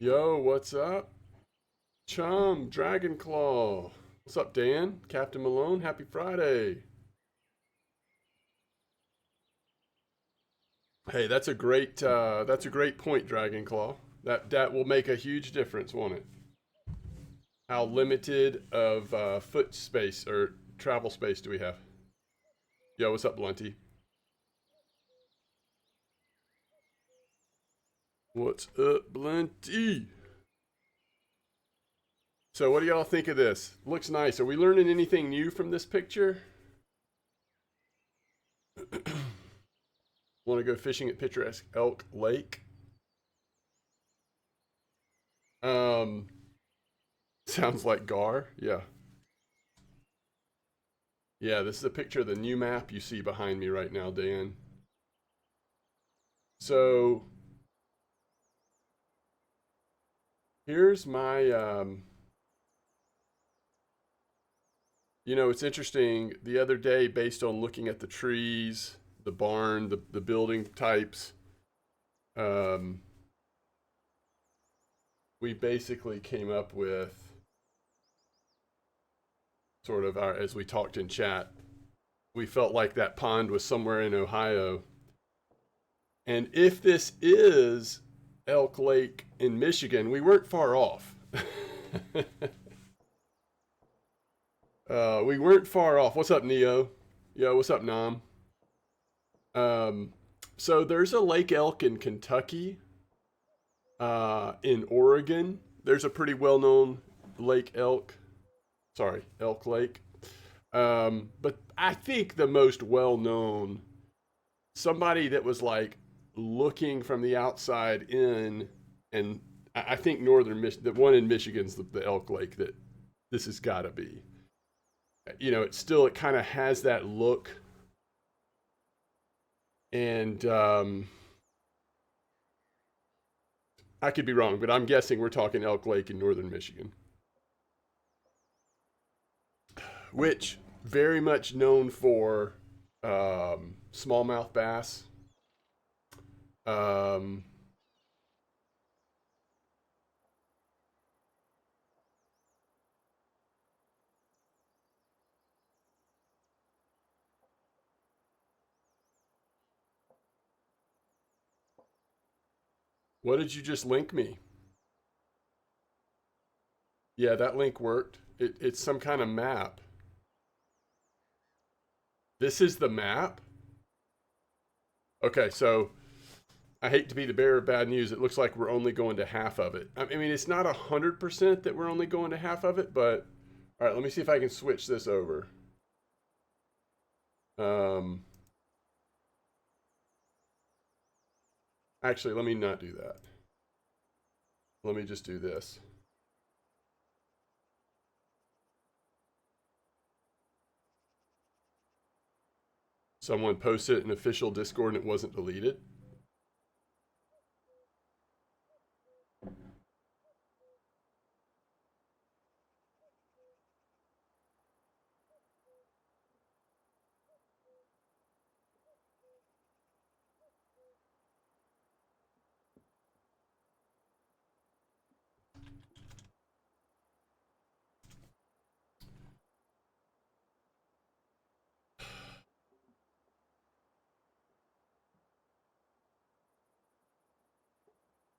Yo, what's up? Chum, Dragon Claw. What's up, Dan? Captain Malone, happy Friday. Hey, that's a great point, Dragon Claw. That will make a huge difference, won't it? How limited of foot space or travel space do we have? Yo, what's up, Blunty? What's up, Blunty? So, what do y'all think of this? Looks nice. Are we learning anything new from this picture? Want to go fishing at picturesque Elk Lake? Um, Sounds like Gar. Yeah. Yeah, this is a picture of the new map you see behind me right now, Dan. So here's my, it's interesting. The other day, based on looking at the trees, the barn, the building types, um, we basically came up with sort of our, as we talked in chat, we felt like that pond was somewhere in Ohio. And if this is Elk Lake in Michigan, we weren't far off. We weren't far off. What's up, Neo? Yo, what's up, Nam? Um, so there's a lake elk in Kentucky, in Oregon. There's a pretty well-known lake elk. Sorry, Elk Lake. But I think the most well-known, somebody that was like looking from the outside in, and I think northern Michigan, the one in Michigan's the Elk Lake that this has got to be. It kind of has that look, and I could be wrong, but I'm guessing we're talking Elk Lake in northern Michigan, which very much known for smallmouth bass. Um, what did you just link me? Yeah, that link worked. It's some kind of map. This is the map? Okay, so I hate to be the bearer of bad news. It looks like we're only going to half of it. I mean, it's not 100% that we're only going to half of it, but all right, let me see if I can switch this over. Um, Actually, let me not do that. Let me just do this. Someone posted an official Discord and it wasn't deleted.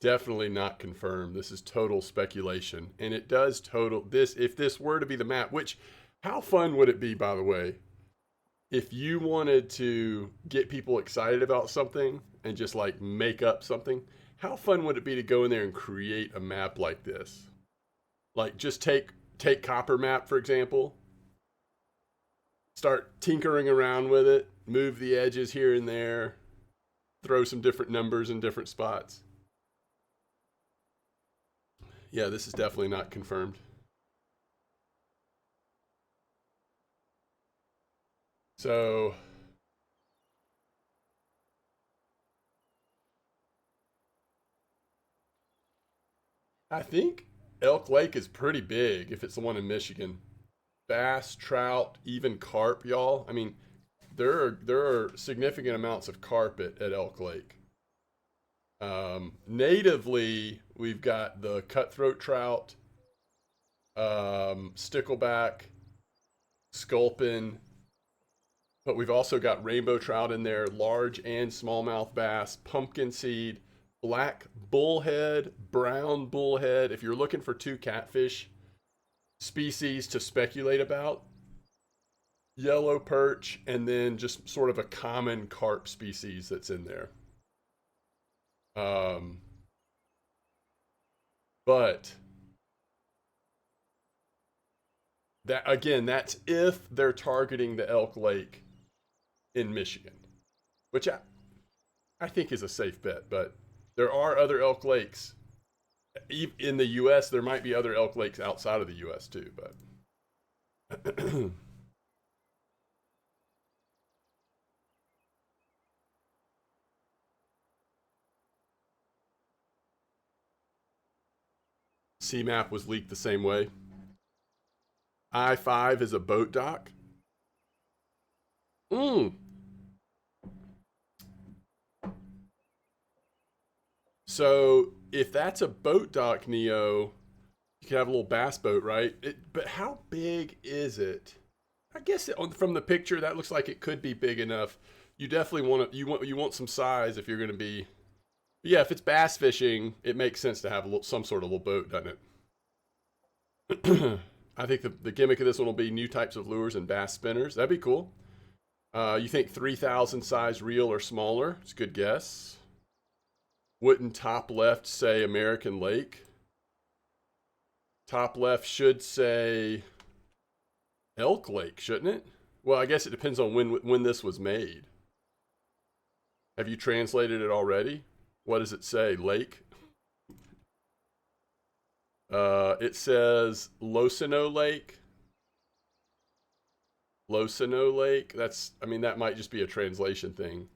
Definitely not confirmed. This is total speculation. And it does total this, if this were to be the map, which, how fun would it be, by the way, if you wanted to get people excited about something and just like make up something? How fun would it be to go in there and create a map like this? Like just take Copper Map, for example, start tinkering around with it, move the edges here and there, throw some different numbers in different spots. Yeah, this is definitely not confirmed. So I think Elk Lake is pretty big if it's the one in Michigan. Bass, trout, even carp, y'all. I mean, there are significant amounts of carp at Elk Lake. Natively, We've got the cutthroat trout, stickleback, sculpin, but we've also got rainbow trout in there, large and smallmouth bass, pumpkin seed, black bullhead, brown bullhead. If you're looking for two catfish species to speculate about, yellow perch, and then just sort of a common carp species that's in there. But that again, that's if they're targeting the Elk Lake in Michigan, which I think is a safe bet. But there are other Elk Lakes in the U.S. There might be other Elk Lakes outside of the U.S. too, but CMAP was leaked the same way. I-5 is a boat dock. So if that's a boat dock, Neo, you can have a little bass boat, right? But how big is it? I guess from the picture, that looks like it could be big enough. You definitely you want some size if you're going to be. Yeah, if it's bass fishing, it makes sense to have some sort of little boat, doesn't it? I think the gimmick of this one will be new types of lures and bass spinners. That'd be cool. You think 3,000 size reel or smaller? It's a good guess. Wouldn't top left say American Lake? Top left should say Elk Lake, shouldn't it? Well, I guess it depends on when this was made. Have you translated it already? What does it say? Lake? It says Losino Lake. Losino Lake. That might just be a translation thing.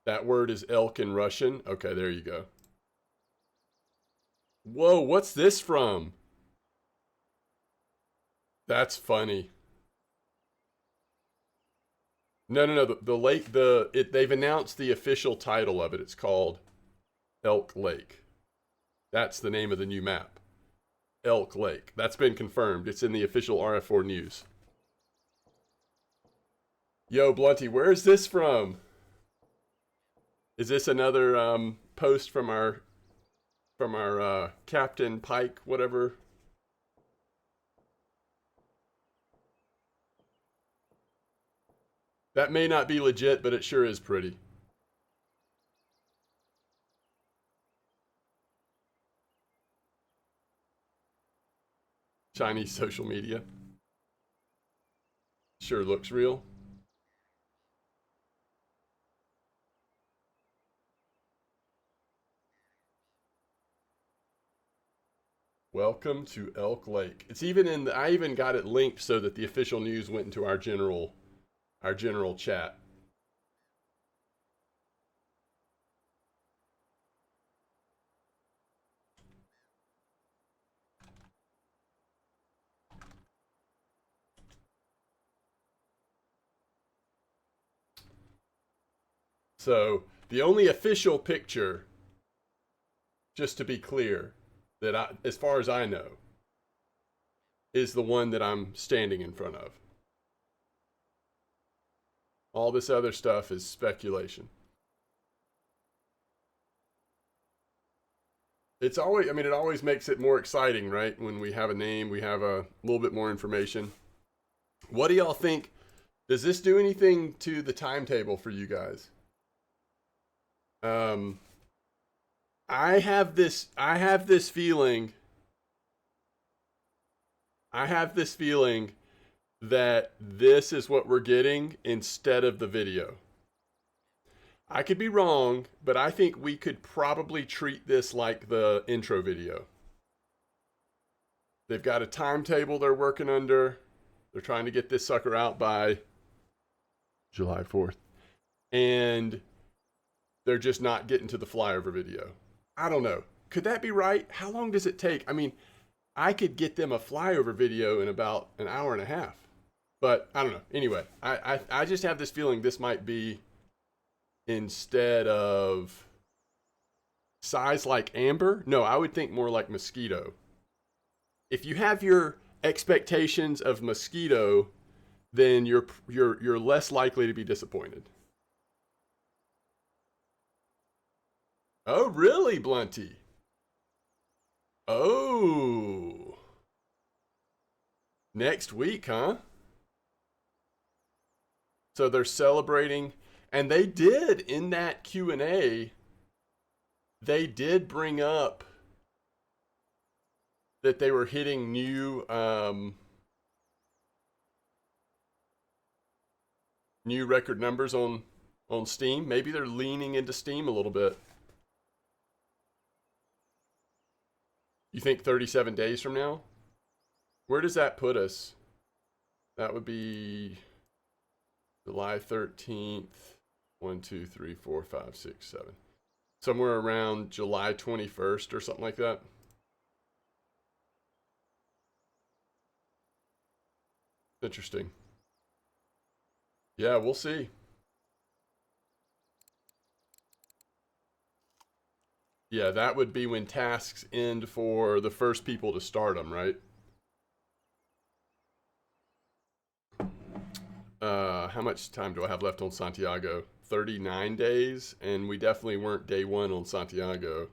That word is elk in Russian. Okay, there you go. Whoa, what's this from? That's funny. No. The lake, they've announced the official title of it. It's called Elk Lake. That's the name of the new map. Elk Lake. That's been confirmed. It's in the official RF4 news. Yo, Blunty, where is this from? Is this another post from our Captain Pike, whatever? That may not be legit, but it sure is pretty. Chinese social media. Sure looks real. Welcome to Elk Lake. It's even I even got it linked so that the official news went into our general chat. So the only official picture, just to be clear, that as far as I know, is the one that I'm standing in front of. All this other stuff is speculation. It always makes it more exciting, right? When we have a name, we have a little bit more information. What do y'all think? Does this do anything to the timetable for you guys? I have this feeling that this is what we're getting instead of the video. I could be wrong, but I think we could probably treat this like the intro video. They've got a timetable they're working under. They're trying to get this sucker out by July 4th. And they're just not getting to the flyover video. I don't know. Could that be right? How long does it take? I mean, I could get them a flyover video in about an hour and a half. But I don't know. Anyway, I just have this feeling this might be instead of size like amber? No, I would think more like mosquito. If you have your expectations of mosquito, then you're less likely to be disappointed. Oh, really, Blunty? Oh, next week, huh? So they're celebrating, and they did in that Q&A, they did bring up that they were hitting new record numbers on Steam. Maybe they're leaning into Steam a little bit. You think 37 days from now? Where does that put us? That would be July 13th. 1, 2, 3, 4, 5, 6, 7. Somewhere around July 21st or something like that. Interesting. Yeah, we'll see. Yeah, that would be when tasks end for the first people to start them, right? How much time do I have left on Santiago? 39 days, and we definitely weren't day one on Santiago.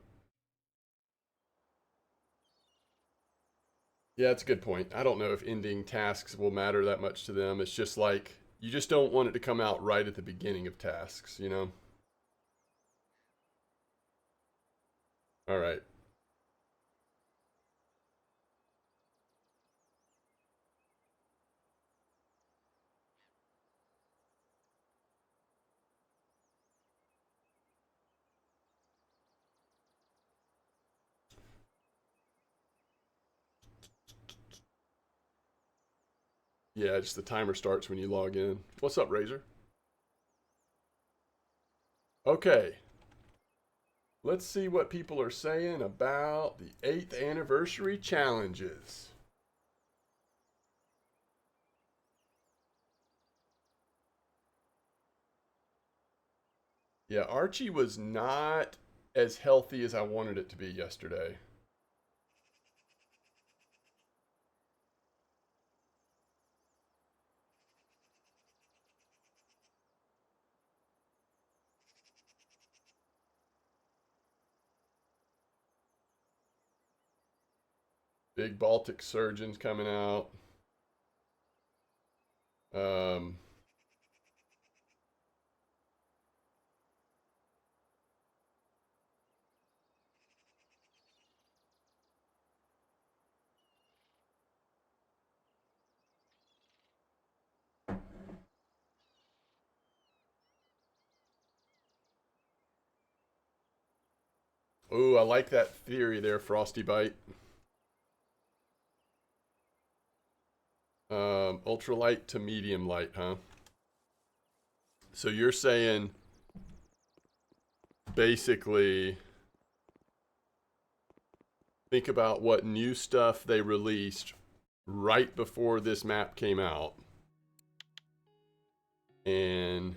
Yeah, that's a good point. I don't know if ending tasks will matter that much to them. It's just like, you just don't want it to come out right at the beginning of tasks, you know? All right. Yeah, just the timer starts when you log in. What's up, Razor? Okay. Let's see what people are saying about the 8th anniversary challenges. Yeah, Archie was not as healthy as I wanted it to be yesterday. Big Baltic surgeons coming out. Um, ooh, I like that theory there, Frosty Bite. Ultralight to medium light, huh? So you're saying basically think about what new stuff they released right before this map came out. And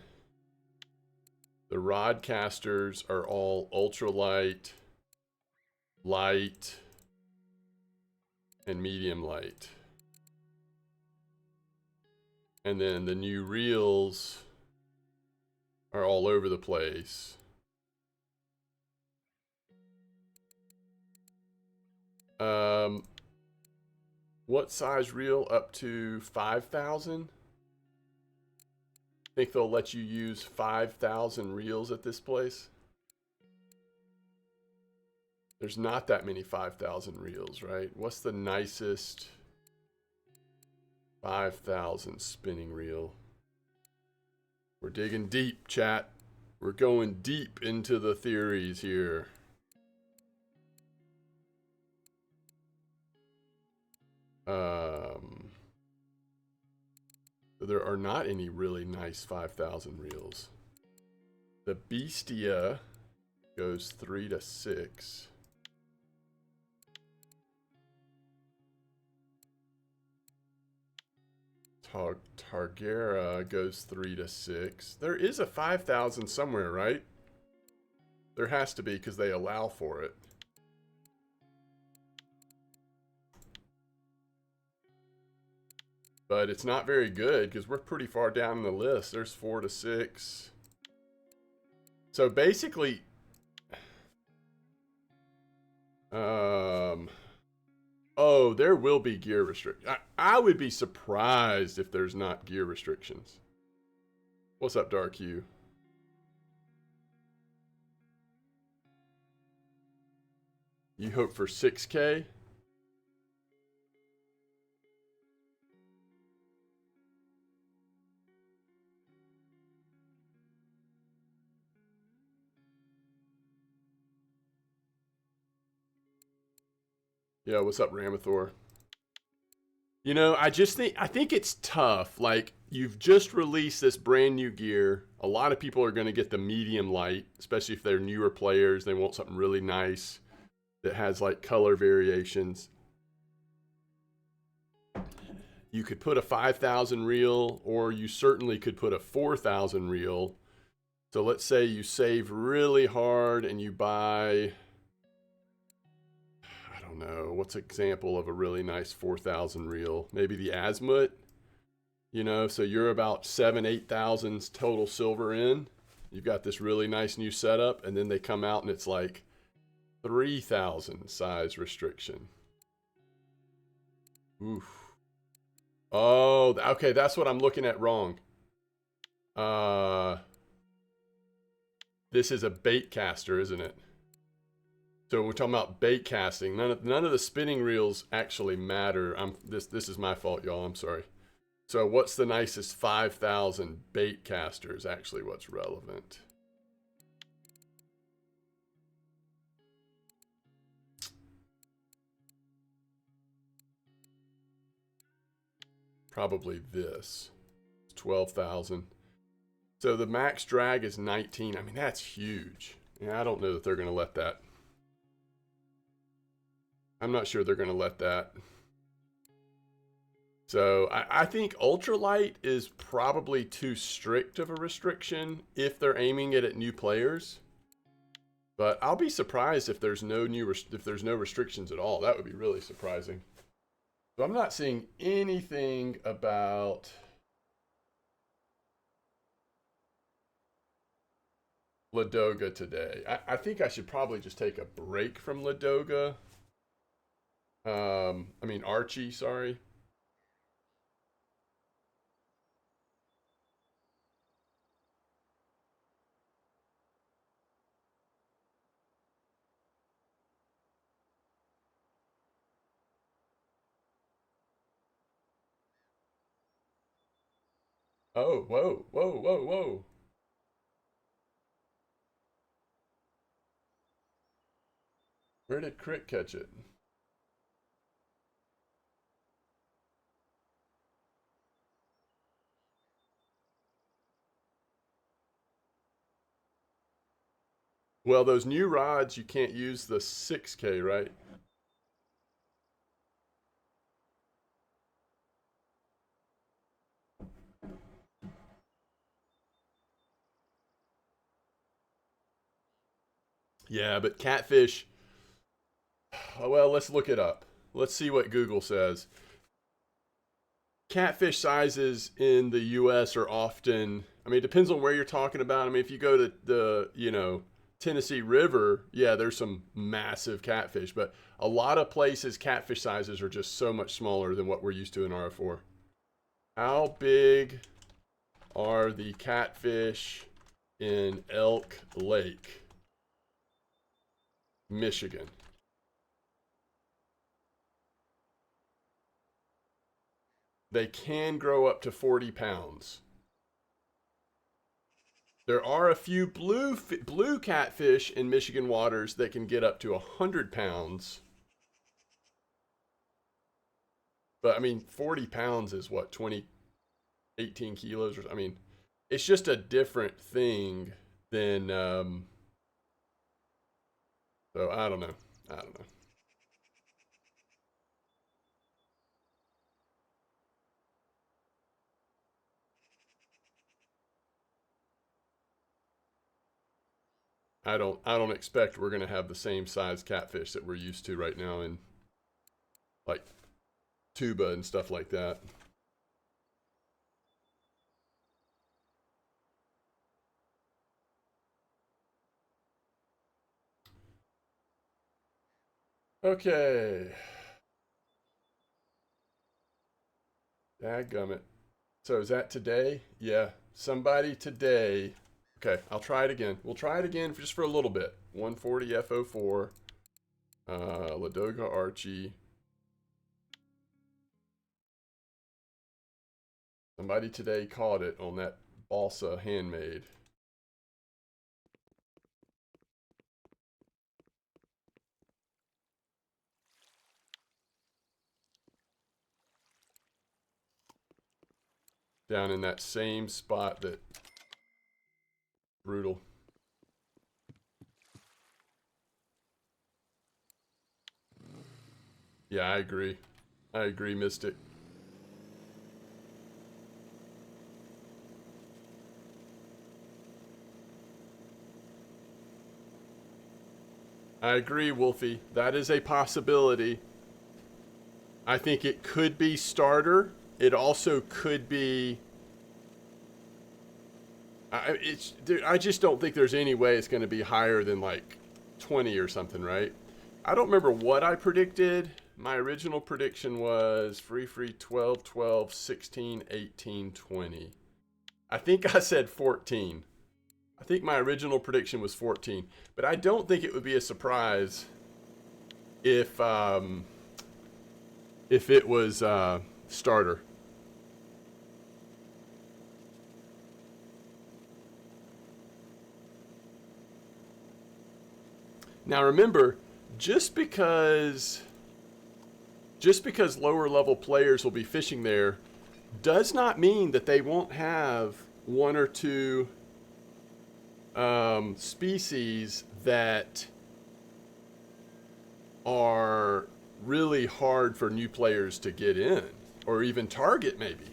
the rodcasters are all ultralight, light, and medium light. And then the new reels are all over the place. What size reel up to 5,000? Think they'll let you use 5,000 reels at this place? There's not that many 5,000 reels, right? What's the nicest 5,000 spinning reel? We're digging deep, chat. We're going deep into the theories here. There are not any really nice 5,000 reels. The Bestia goes 3 to 6. Targera goes 3 to 6. There is a 5,000 somewhere, right? There has to be because they allow for it. But it's not very good because we're pretty far down in the list. There's 4 to 6. So basically, oh, there will be gear restrictions. I would be surprised if there's not gear restrictions. What's up, Dark Hue? You hope for 6K? Yeah, what's up, Ramathor? You know, I think it's tough. Like, you've just released this brand new gear. A lot of people are going to get the medium light, especially if they're newer players. They want something really nice that has like color variations. You could put a 5,000 reel, or you certainly could put a 4,000 reel. So let's say you save really hard and you buy, I don't know, what's an example of a really nice 4,000 reel? Maybe the Azimuth, you know, so you're about 7,000-8,000 total silver in. You've got this really nice new setup, and then they come out and it's like 3,000 size restriction. Oof. Oh, okay, that's what I'm looking at wrong. This is a bait caster, isn't it? So we're talking about bait casting. None of the spinning reels actually matter. This is my fault, y'all. I'm sorry. So what's the nicest 5,000 bait casters? Actually, what's relevant? Probably this. It's 12,000. So the max drag is 19. I mean, that's huge. Yeah, I don't know that they're going to let that. I'm not sure they're going to let that. So I think ultralight is probably too strict of a restriction if they're aiming it at new players. But I'll be surprised if there's no restrictions at all. That would be really surprising. So I'm not seeing anything about Ladoga today. I think I should probably just take a break from Ladoga. I mean Archie, sorry. Oh, whoa, whoa, whoa, whoa. Where did Crit catch it? Well, those new rods, you can't use the 6K, right? Yeah, but Catfish, well, let's look it up. Let's see what Google says. Catfish sizes in the US are often, I mean, it depends on where you're talking about. I mean, if you go to the, Tennessee River, yeah, there's some massive catfish, but a lot of places catfish sizes are just so much smaller than what we're used to in RF4. How big are the catfish in Elk Lake, Michigan? They can grow up to 40 pounds. There are a few blue catfish in Michigan waters that can get up to 100 pounds. But I mean, 40 pounds is what, 18 kilos? Or I mean, it's just a different thing than, so I don't know. I don't know. I don't expect we're gonna have the same size catfish that we're used to right now in like tuba and stuff like that. Okay. Dadgummit. So is that today? Yeah. Somebody today. Okay, I'll try it again. We'll try it again just for a little bit. 140 F04. Ladoga Archie. Somebody today caught it on that balsa handmade. Down in that same spot that brutal. Yeah, I agree. I agree, Mystic. I agree, Wolfie. That is a possibility. I think it could be starter. It also could be. I just don't think there's any way it's going to be higher than like 20 or something, right? I don't remember what I predicted. My original prediction was free 12, 12, 16, 18, 20. I think I said 14. I think my original prediction was 14, but I don't think it would be a surprise if it was starter. Now remember, just because lower level players will be fishing there does not mean that they won't have one or two species that are really hard for new players to get in or even target maybe.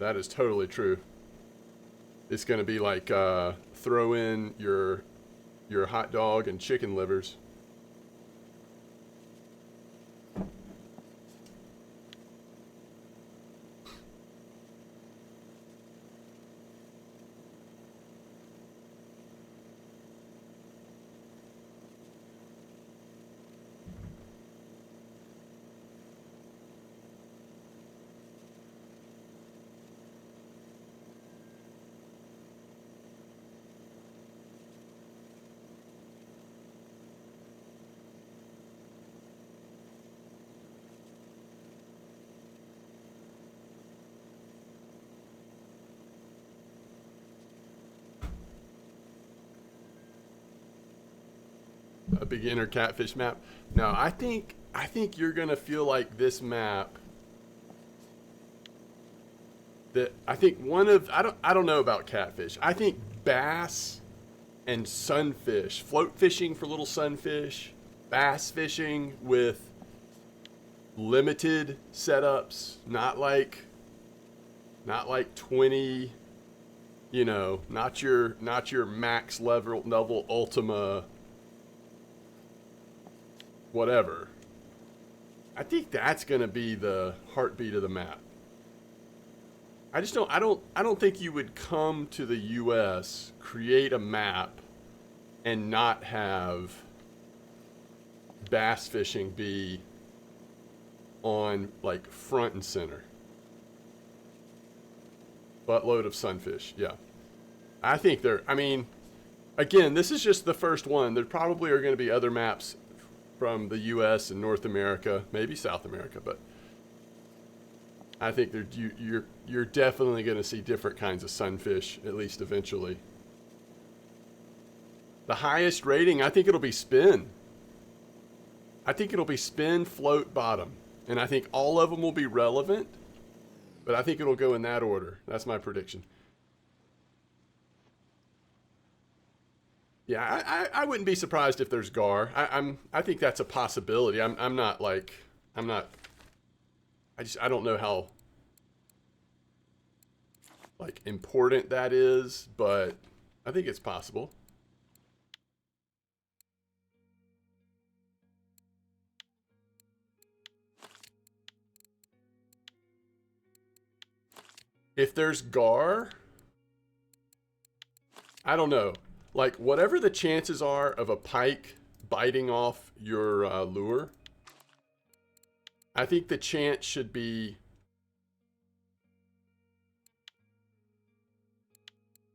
That is totally true. It's going to be like throw in your hot dog and chicken livers. A beginner catfish map. No, I think you're gonna feel like this map. That I think I don't know about catfish. I think bass and sunfish, float fishing for little sunfish, bass fishing with limited setups, not like 20, not your max level Ultima whatever. I think that's going to be the heartbeat of the map. I don't think you would come to the US, create a map and not have bass fishing be on like front and center. Buttload of sunfish. Yeah. I think again, this is just the first one. There probably are going to be other maps from the U.S. and North America, maybe South America, but I think you're definitely going to see different kinds of sunfish, at least eventually. The highest rating, I think it'll be spin. I think it'll be spin, float, bottom, and I think all of them will be relevant, but I think it'll go in that order. That's my prediction. Yeah, I wouldn't be surprised if there's gar. I think that's a possibility. I don't know how like important that is, but I think it's possible. If there's gar, I don't know. Like, whatever the chances are of a pike biting off your lure, I think the chance should be...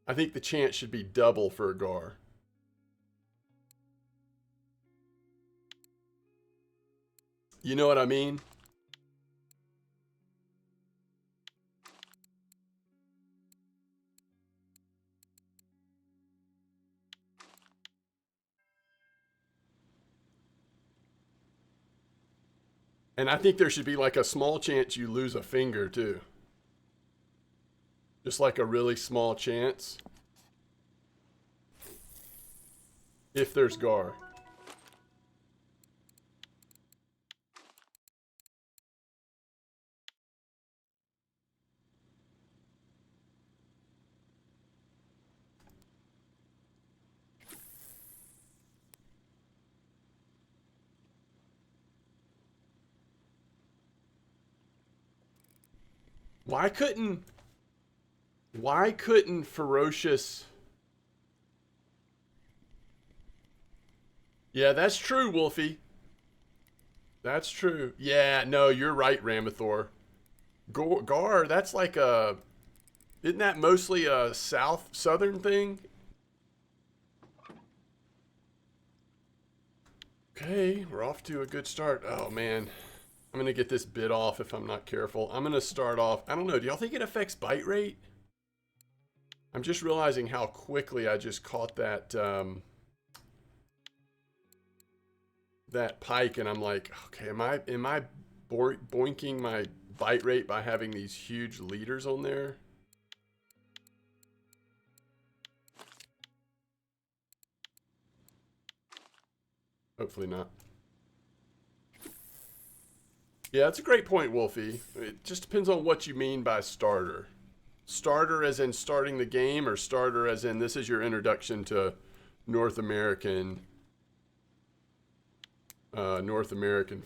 I think the chance should be double for a gar. You know what I mean? And I think there should be like a small chance you lose a finger too. Just like a really small chance. If there's gar. Why couldn't ferocious... Yeah, that's true, Wolfie. That's true. Yeah, no, you're right, Ramathor. Gar, that's like a... Isn't that mostly a southern thing? Okay, we're off to a good start. Oh, man. I'm going to get this bit off if I'm not careful. I'm going to start off... I don't know. Do y'all think it affects bite rate? I'm just realizing how quickly I just caught that... that pike, and I'm like, okay, am I boinking my bite rate by having these huge leaders on there? Hopefully not. Yeah, that's a great point, Wolfie. It just depends on what you mean by starter. Starter as in starting the game, or starter as in this is your introduction to North American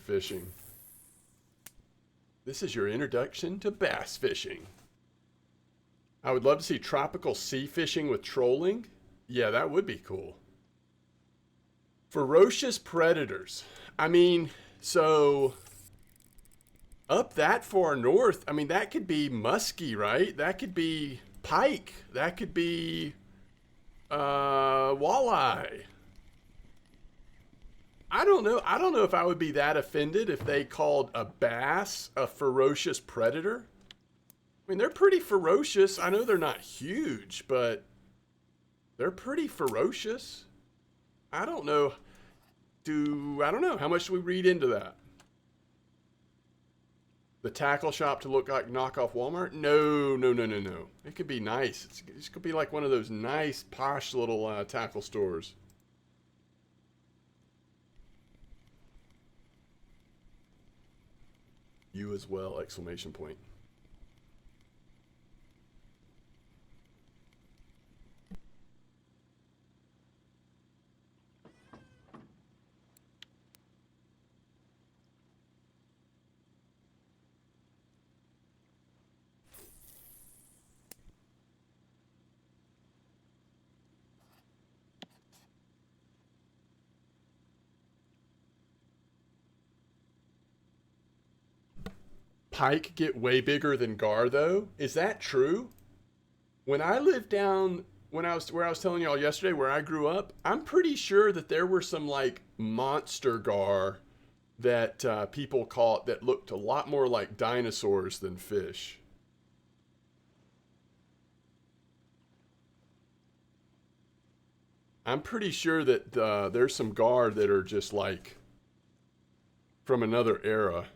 fishing. This is your introduction to bass fishing. I would love to see tropical sea fishing with trolling. Yeah, that would be cool. Ferocious predators. I mean, so up that far north, I mean, that could be muskie, right? That could be pike. That could be walleye. I don't know. I don't know if I would be that offended if they called a bass a ferocious predator. I mean, they're pretty ferocious. I know they're not huge, but they're pretty ferocious. I don't know. I don't know. How much do we read into that? The tackle shop to look like knockoff Walmart? No. It could be nice. It could be like one of those nice, posh little tackle stores. You as well, exclamation point. Pike get way bigger than gar though? Is that true? When I lived down where I was telling y'all yesterday where I grew up, I'm pretty sure that there were some like monster gar that people caught that looked a lot more like dinosaurs than fish. I'm pretty sure that there's some gar that are just like from another era.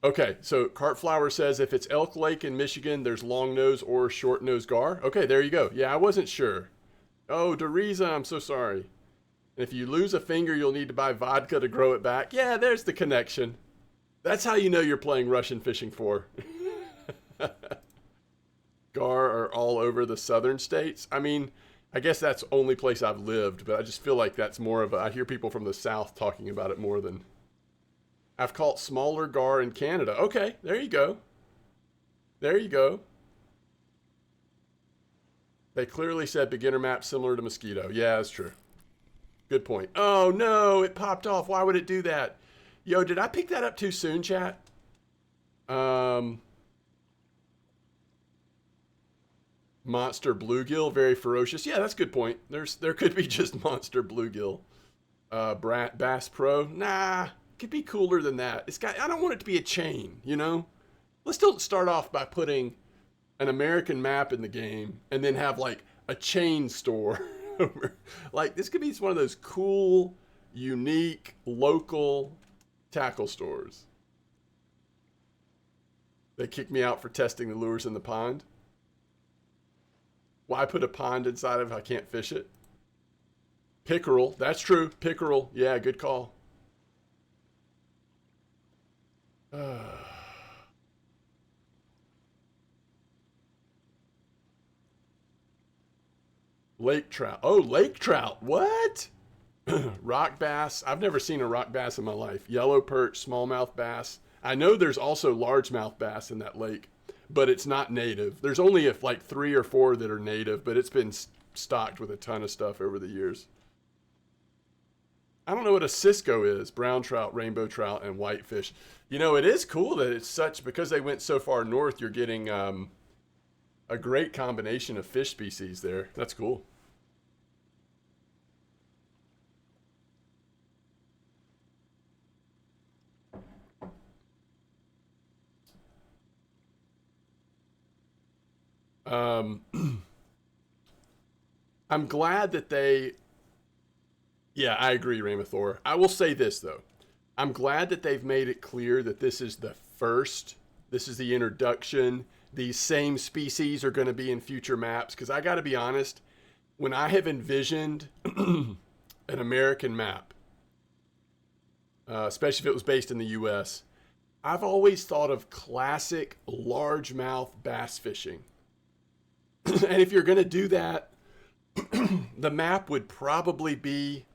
Okay, so Cartflower says if it's Elk Lake in Michigan, there's long nose or short nose gar. Okay, there you go. Yeah, I wasn't sure. Oh, Deriza, I'm so sorry. And if you lose a finger, you'll need to buy vodka to grow it back. Yeah, there's the connection. That's how you know you're playing Russian Fishing 4. Gar are all over the southern states. I mean, I guess that's the only place I've lived, but I just feel like that's more of a. I hear people from the south talking about it more than. I've caught smaller gar in Canada. Okay, there you go. There you go. They clearly said beginner map similar to mosquito. Yeah, that's true. Good point. Oh no, it popped off. Why would it do that? Yo, did I pick that up too soon, chat? Um, Monster bluegill, very ferocious. Yeah, that's a good point. There could be just monster bluegill. Bass Pro, nah, could be cooler than that. It's got. I don't want it to be a chain, you know. Let's still start off by putting an American map in the game, and then have like a chain store. Like this could be one of those cool, unique, local tackle stores. They kicked me out for testing the lures in the pond. Why put a pond inside of if I can't fish it? Pickerel, that's true. Pickerel, yeah, good call. Lake trout. Oh, lake trout. What? Rock bass. I've never seen a rock bass in my life. Yellow perch, smallmouth bass. I know there's also largemouth bass in that lake, but it's not native. There's only like 3 or 4 that are native, but it's been stocked with a ton of stuff over the years. I don't know what a Cisco is. Brown trout, rainbow trout, and whitefish. You know, it is cool that it's such, because they went so far north, you're getting a great combination of fish species there. That's cool. Um, I'm glad that they. Yeah, I agree, Ramathor. I will say this though. I'm glad that they've made it clear that this is the first. This is the introduction. These same species are going to be in future maps. Because I got to be honest, when I have envisioned an American map, especially if it was based in the U.S., I've always thought of classic largemouth bass fishing. And if you're going to do that, the map would probably be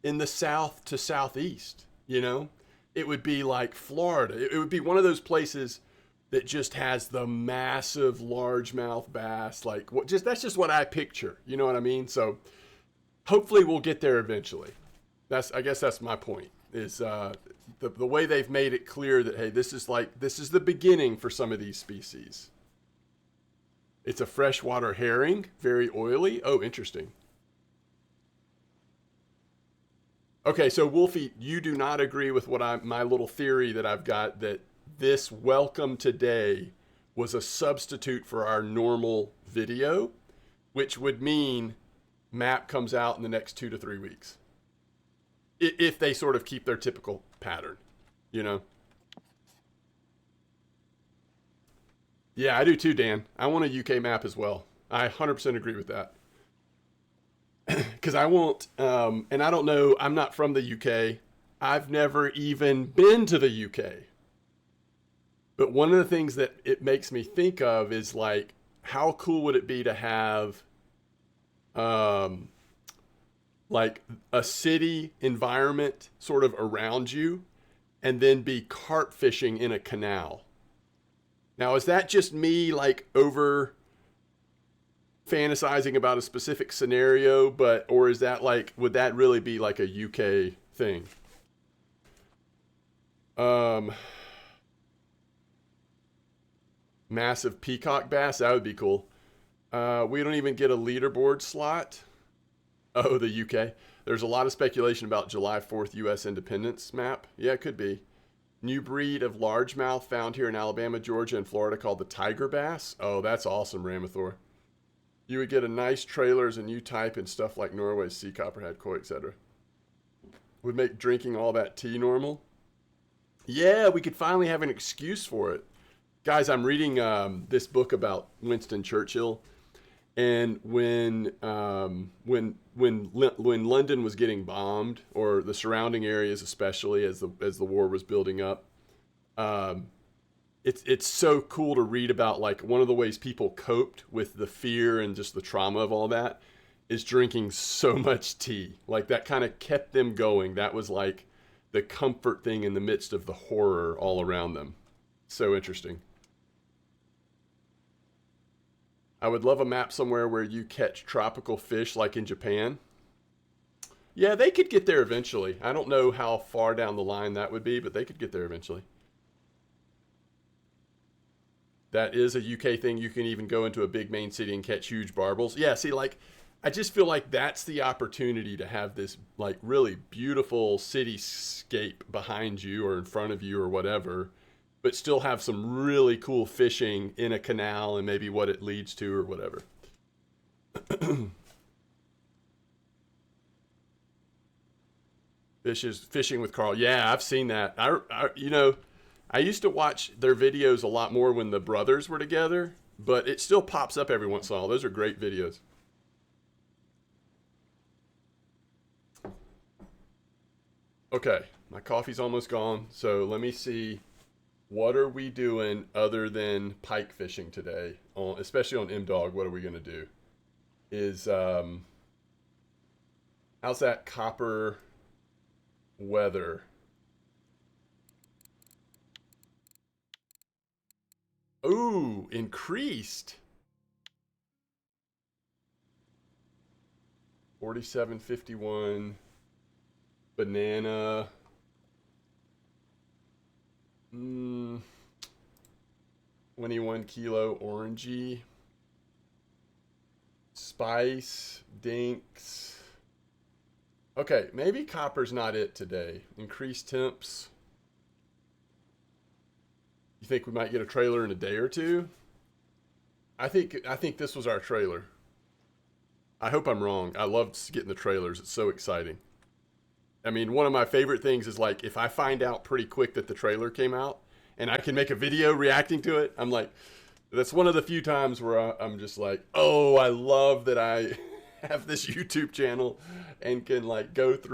in the south to southeast, you know? It would be like Florida. It would be one of those places that just has the massive largemouth bass. Like, what? Just that's just what I picture. You know what I mean? So hopefully we'll get there eventually. I guess that's my point. Is the way they've made it clear that hey, this is the beginning for some of these species. It's a freshwater herring, very oily. Oh, interesting. Okay, so Wolfie, you do not agree with my little theory that I've got that this welcome today was a substitute for our normal video, which would mean map comes out in the next 2 to 3 weeks. If they sort of keep their typical pattern, you know? Yeah, I do too, Dan. I want a UK map as well. I 100% agree with that. Because I won't, and I don't know, I'm not from the UK. I've never even been to the UK. But one of the things that it makes me think of is like, how cool would it be to have like a city environment sort of around you and then be carp fishing in a canal? Now, is that just me like over fantasizing about a specific scenario, or is that like, would that really be like a UK thing? Massive peacock bass, that would be cool. We don't even get a leaderboard slot. Oh, the UK. There's a lot of speculation about July 4th U.S. independence map. Yeah, it could be. New breed of largemouth found here in Alabama, Georgia, and Florida called the tiger bass. Oh, that's awesome, Ramathor. You would get a nice trailer as a new type and stuff like Norway's sea copperhead, koi, etc. Would make drinking all that tea normal. Yeah, we could finally have an excuse for it. Guys, I'm reading this book about Winston Churchill, and when London was getting bombed, or the surrounding areas especially as the war was building up, Um, it's so cool to read about, like, one of the ways people coped with the fear and just the trauma of all that is drinking so much tea. Like, that kind of kept them going. That was like the comfort thing in the midst of the horror all around them. So interesting. I would love a map somewhere where you catch tropical fish like in Japan. Yeah, they could get there eventually. I don't know how far down the line that would be, but they could get there eventually. That is a UK thing. You can even go into a big main city and catch huge barbels. Yeah, see, like, I just feel like that's the opportunity to have this, like, really beautiful cityscape behind you or in front of you or whatever, but still have some really cool fishing in a canal and maybe what it leads to or whatever. Fishing with Carl. Yeah, I've seen that. I used to watch their videos a lot more when the brothers were together, but it still pops up every once in a while. Those are great videos. Okay, my coffee's almost gone, so let me see. What are we doing other than pike fishing today? Especially on M Dog, what are we gonna do? Is how's that copper weather? Ooh, increased. 47.51 banana. 21 kilo orangey. Spice, dinks. Okay, maybe copper's not it today. Increased temps. You think we might get a trailer in a day or two? I think this was our trailer. I hope I'm wrong. I love getting the trailers. It's so exciting. I mean, one of my favorite things is, like, if I find out pretty quick that the trailer came out and I can make a video reacting to it, I'm like, that's one of the few times where I'm just like, oh, I love that I have this YouTube channel and can, like, go through